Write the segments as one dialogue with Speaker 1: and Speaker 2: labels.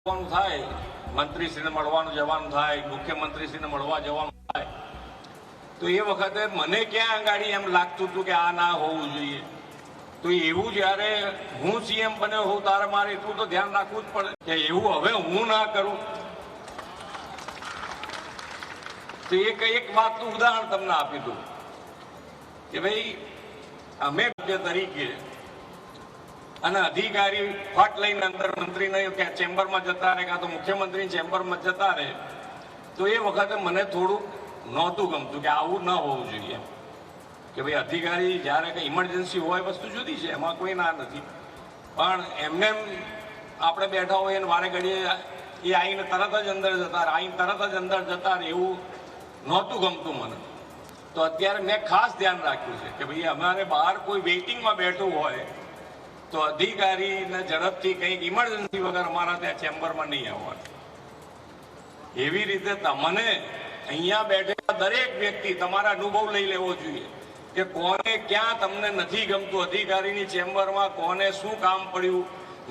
Speaker 1: થાય મંત્રીશ્રીને મળવાનું જવાનું થાય, મુખ્યમંત્રીશ્રીને મળવા જવાનું થાય, તો એ વખતે મને ક્યાં આંગાડી એમ લાગતું હતું કે આ ના હોવું જોઈએ. તો એવું જ્યારે હું સીએમ બન્યો હોઉં ત્યારે મારે એટલું તો ધ્યાન રાખવું જ પડે કે એવું હવે હું ના કરું. તો એક વાતનું ઉદાહરણ તમને આપી દઉં કે ભાઈ અમે તરીકે અને અધિકારી ફટ લઈને અંદર મંત્રીને ચેમ્બરમાં જતા રહે કાં તો મુખ્યમંત્રી ચેમ્બરમાં જતા રહે, તો એ વખતે મને થોડુંક નહોતું ગમતું કે આવું ન હોવું જોઈએ. કે ભાઈ અધિકારી જ્યારે કંઈ ઇમરજન્સી હોય વસ્તુ જુદી છે, એમાં કોઈ ના નથી, પણ એમને આપણે બેઠા હોય અને વારે ઘડીએ એ આવીને તરત જ અંદર જતા રહે એવું નહોતું ગમતું મને. તો અત્યારે મેં ખાસ ધ્યાન રાખ્યું છે કે ભાઈ અમારે બહાર કોઈ વેઇટિંગમાં બેઠું હોય તો અધિકારીને ઝડપથી કંઈક ઇમરજન્સી વગર અમારા ત્યાં ચેમ્બરમાં નહીં આવવાનું. એવી રીતે તમને અહીંયા બેઠેલા દરેક વ્યક્તિ તમારા અનુભવ લઈ લેવો જોઈએ કે કોને ક્યાં તમને નથી ગમતું અધિકારીની ચેમ્બરમાં, કોને શું કામ પડ્યું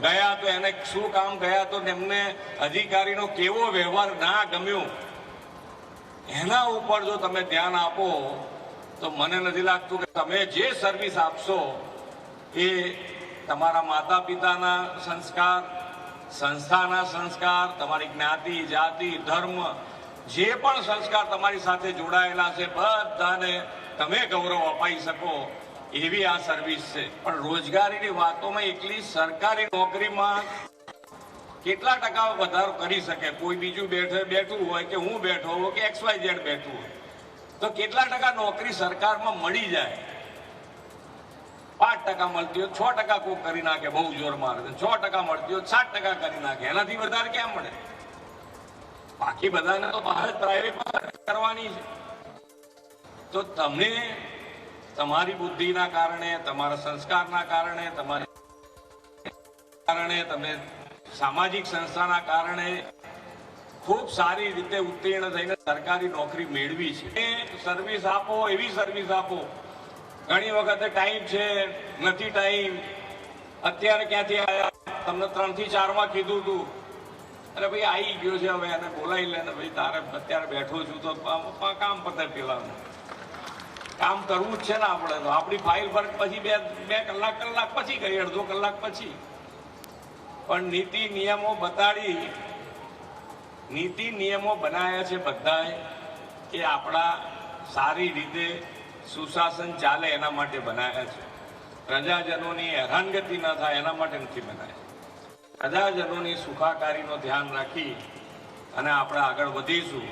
Speaker 1: ગયા તો એને શું કામ ગયા તો એમને અધિકારીનો કેવો વ્યવહાર ના ગમ્યો, એના ઉપર જો તમે ધ્યાન આપો તો મને નથી લાગતું કે તમે જે સર્વિસ આપશો એ તમારા માતા પિતાના સંસ્કાર, સંસ્થાના સંસ્કાર, તમારી જ્ઞાતિ, જાતિ, ધર્મ, જે પણ સંસ્કાર તમારી સાથે જોડાયેલા છે બધાને તમે ગૌરવ અપાઈ શકો એવી આ સર્વિસ છે. પણ રોજગારીની વાતોમાં એકલી સરકારી નોકરીમાં કેટલા ટકા વધારો કરી શકે? કોઈ બીજું બેઠું હોય કે હું બેઠો હોય કે XYZ બેઠું હોય, તો કેટલા ટકા નોકરી સરકારમાં મળી જાય? 5% મળતી હોય 6% કોઈ કરી નાખે, બહુ જોર મારે. 6% મળતી હોય 7% કરી નાખે, એનાથી વધારે ક્યાં મળે? બાકી બધાને તો બહાર પ્રાઇવેટ કરવાની છે. તો તમને તમારી બુદ્ધિના કારણે, તમારા સંસ્કારના કારણે, તમે સામાજિક સંસ્થાના કારણે ખૂબ સારી રીતે ઉત્તીર્ણ થઈને સરકારી નોકરી મેળવી છે. સર્વિસ આપો, એવી સર્વિસ આપો. ઘણી વખતે ટાઈમ છે, નથી ટાઈમ, અત્યારે ક્યાંથી આવ્યા, તમને 3 થી 4 કીધું હતું, અરે ભાઈ આવી ગયો છે, હવે એને બોલાવી લે ને ભાઈ, તારે અત્યારે બેઠો છું તો કામ પતે, પેલાનું કામ કરવું જ છે ને આપણે. તો આપણી ફાઇલ પર પછી બે કલાક પછી ગઈ, અડધો કલાક પછી. પણ નીતિ નિયમો બનાવ્યા છે બધાએ કે આપણા સારી રીતે સુશાસન ચાલે એના માટે બનાવ્યા છે. પ્રજાજનોની હેરાનગતિ ન થાય એના માટે નથી બનાવ્યા. પ્રજાજનોની સુખાકારીનું ધ્યાન રાખી અને આપણે આગળ વધીશું.